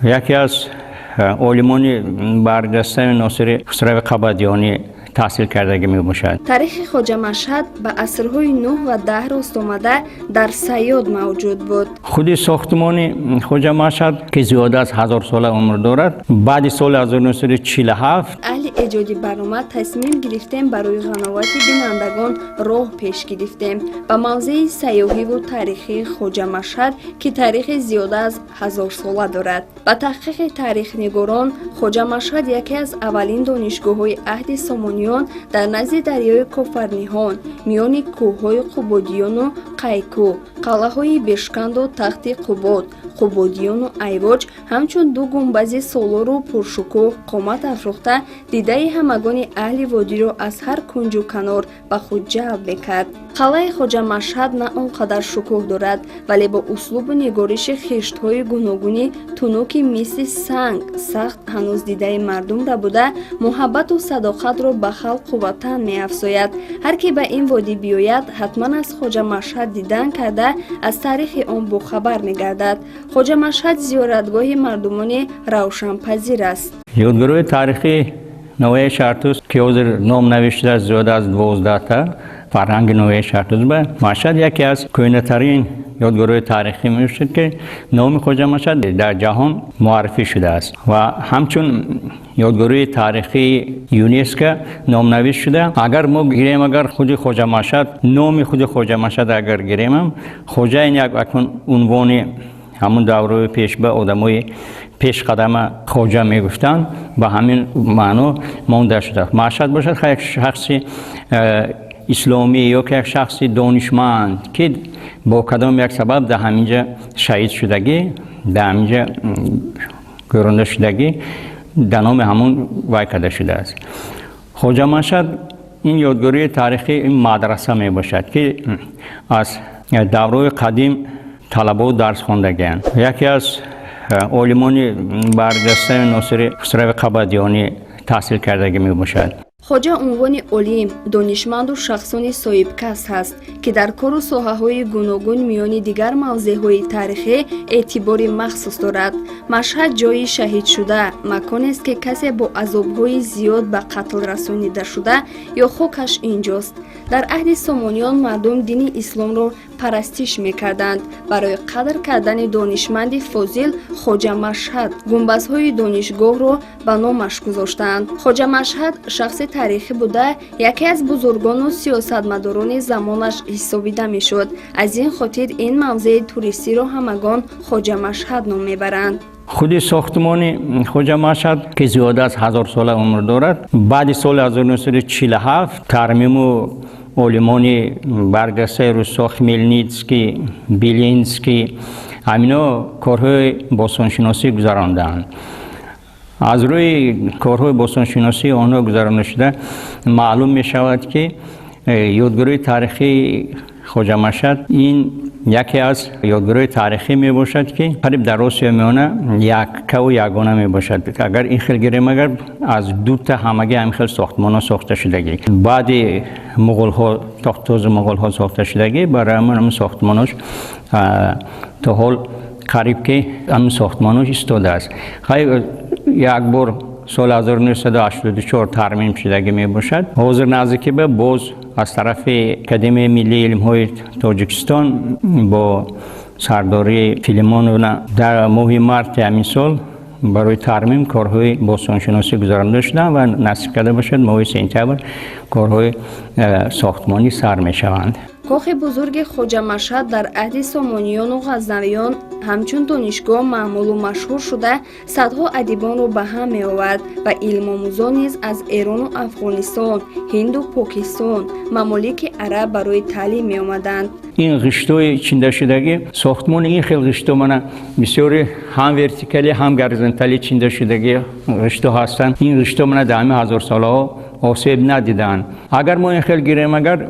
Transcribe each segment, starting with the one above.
یکی از علمای برجسته ناصر خسرو قبادیانی تحصیل کردگی می باشد. تاریخ خواجه مشهد به عصرهای 9 و 10 رست آمده در سیاد موجود بود. خود ساختمان خواجه مشهد که زیاده از 1000 سال عمر دارد، بعد سال 1947 اهل ایجادی برنامه تصمیم گرفتیم برای قناعت بینندگان راه پیش گرفتیم به موضع سیاحی و تاریخی خواجه مشهد که تاریخ زیاده از 1000 ساله دارد. با تحقیق تاریخ نگاران، خواجه مشهد یکی از اولین دانشگاه‌های عهد سامانیان در نزد دریای کوفرنیهان میان کوههای قبادیان و قیکو، قلعه‌های بشکند و تخت قباد، قبادیان و ایواج همچون دو گنبد سالار و پرشکوه قامت افروخته دیده همگان اهل وادی را از هر کنج و کنار به خود جلب میکرد. قلعه خواجه مشهد نه آنقدر شکوه دارد ولی با اسلوب نگارش خشت‌های گوناگونی تنوکی مثل سنگ سخت هنوز دیده مردم را بوده محبت و صداقت را به خلق و وطن می‌افزاید. هر کی به این وادی بیاید حتما از خواجه مشهد دیدن کرده از تاریخ آن باخبر می‌گردد. خواجه مشهد زیارتگاه مردمان روشنپذیر است. یادگارهای تاریخی نوع شهرتوس که حاضر نام نوشته است زیاده از 12 تا فرهنگ نوع شهرتوس به مشهد یکی از کهنه‌ترین یادگارهای تاریخی می‌باشد که نام خواجه مشهد در جهان معرفی شده است و همچون یادگارهای تاریخی یونسکو نامنویس شده. اگر ما گیریم اگر خود خواجه مشهد نام خود خواجه مشهد اگر گیریم خواجه این یک عنوان همون دوره پیش به آدمای پیش قدم خواجه میگفتن به همین معنا مانده شده. مشهد باشد یک شخص اسلامی یا که یک شخص دانشمند که با کدام یک سبب در همینجا شهید شدگی در همینجا گرانده شدگی در نام همون وای کرده شده است. خواجه مشهد این یادگاری تاریخی این مدرسه می باشد که از دوره قدیم طلبه درس خواندگان. یکی از علمان برجسته ناصر خسرو قبادیانی تحصیل کردگی می باشد. خواجه عنوان علیم، دانشمند و شخصان صاحب کسب است که در کار و ساحه‌های گوناگون میان دیگر موضوعهای تاریخی اعتبار مخصوص دارد. مشهد جای شهید شده مکانی است که کسی با عذاب‌های زیاد به قتل رسانیده شده یا خاکش اینجاست. در عهد سامانیان مردم دین اسلام را پرستش می‌کردند. برای قدر کردن دانشمند فاضل خواجه مشهد گنبدهای دانشگاه را به نامش گذاشتند. خواجه مشهد شخص تاریخی بوده یکی از بزرگان و سیاستمداران زمانش حسابیده میشد. از این خاطر این موضع توریستی را همگان خواجه مشهد نام میبرند. خود ساختمان خواجه مشهد که زیاده از 1000 سال عمر دارد بعد سال 1947 ترمیم و علمان برجسته روستا خمیلنیتسکی، بیلینسکی همینا کارهای باستانشناسی گذراندند. از روی کارهای باستانشناسی آنها گذرانده شده معلوم می شود که یادگاری تاریخی خواجه مشهد این یکی از یادگاری تاریخی می باشد که قریب در آسیا میانه یک و یگانه می باشد. اگر این خیلی گیریم اگر از دو تا همگی هم خیلی ساختمان ها ساخته شدگی بعد مغول ها تاختاز مغول ها ساخته شدگی برای همون ساختماناش تا حال قریب که همین ساختماناش ایستاده است. یک بار سال 1984 ترمیم شدگی می باشد. حاضر نزدیکی به باز از طرف اکادمی ملی علم‌های تاجیکستان با سرداری فیلمون در ماه مارس همین سال برای ترمیم کارهای باستانشناسی گذرانده شده و نصب کرده باشد ماه سپتامبر کارهای ساختمانی سر می شوند. کاخ بزرگ خواجه مشهد در عهد سامانیان و غزنویان همچون دانشگاه معمول و مشهور شده صدها ادیبان را به هم می آورد و علم آموزان نیز از ایران و افغانستان، هند و پاکستان، ممالک عرب برای تعلیم می آمدند. این غشتوی چینده شدگی ساختمان این خیلی غشتو منه بسیاری هم ورتیکالی هم گرزنتالی چینده شدگی غشتو هستند. این غشتو منه در همه 1000 ساله ها آسیب ندیدن. اگر ما این خیلی گیریم اگر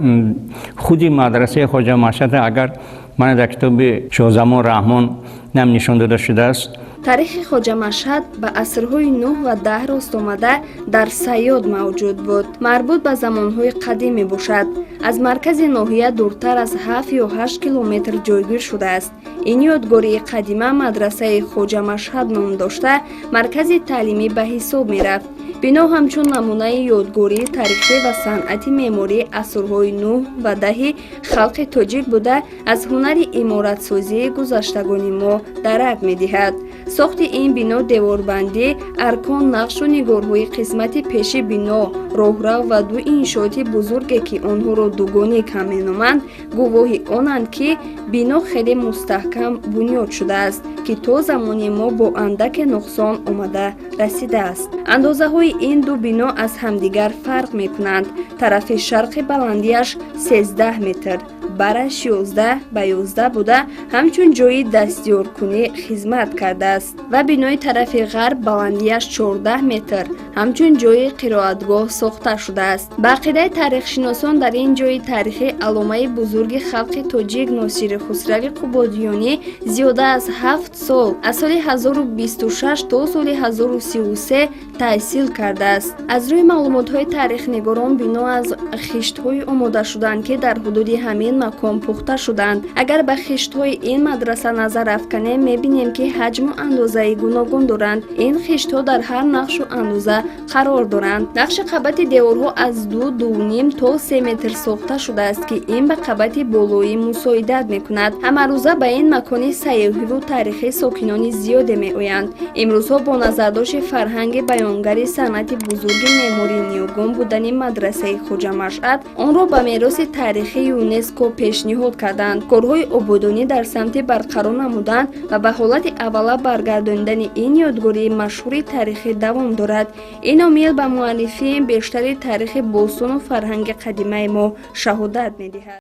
خودی مدرسه خواجه مشهد اگر من در کتاب شاهزمان رحمان نشان داده شده است таърихи хоҷа машҳад ба асрҳои 9 ва 10 рост омада дар саёд мавҷуд буд. Марбут ба замонҳои қадим мебошад. аз маркази ноҳия дуртар аз 7 ё 8 километр ҷойгир шудааст. ин ёдгории қадима мадрасаи хоҷа машҳад ном дошта маркази таълимӣ ба ҳисоб мерафт. бино ҳамчун намунаи ёдгории таърихӣ ва санъати меъмории асрҳои 9 ва 10 халқи тоҷик буда аз ҳунари иморатсозии гузаштагони мо дарак медиҳад. сохти ин бино деворбандӣ, аркон, нақшу нигорҳои қисмати пеши бино, роҳрав ва ду иншооти бузурге ки онҳоро дугоник ҳам меноманд гувоҳи онанд ки бино хеле мустаҳкам бунёд шудааст ки то замони мо бо андаке нуқсон омада расидааст. андозаҳои ин ду бино аз ҳамдигар фарқ мекунанд. тарафи шарқи баландиаш 13 метр, бараш 11 ба 11 буда ҳамчун ҷойи дастёркунӣ хизмат кардааст ва бинои тарафи ғарб баландиаш 14 метр ҳамчун ҷойи қироатгоҳ сохта шудааст. ба ақидаи таърихшиносон дар ин ҷойи таърихӣ аломаи бузурги халқи тоҷик Носири Хусрави Қубодиёнӣ зиёда аз 7 сол аз соли 1026 то соли 1033 таҳсил кардааст. аз рӯи маълумотҳои таърихнигорон бино аз хиштҳои омодашуданд ки дар ҳудуди ҳамин макон пухта шуданд. агар ба хиштҳои ин мадраса назар афканем мебинем ки ҳаҷму андозаи гуногун доранд. ин хиштҳо дар ҳар нақшу андоза қарор доранд. нақши қабати деворҳо аз 2-2.5 то 3 метр сохта шудааст ки ин ба қабати болоӣ мусоидат мекунад. ҳамарӯза ба ин макони сайёҳиву таърихӣ сокинони зиёде меоянд. имрӯзҳо бо назардошти фарҳанги баёнгари санъати бузурги меъмории ниёгон будани мадрасаи хоҷа машҳад онро ба мероси таърихии ЮНЕСКО пешниҳод карданд. корҳои ободонӣ дар самти барқарор намуданд ва ба ҳолати аввала баргардонидани ин ёдгории машҳури таърихӣ давом дорад. ин омил ба муаллифии бештари таърихи бостону фарҳанги қадимаи мо шаҳодат медиҳад.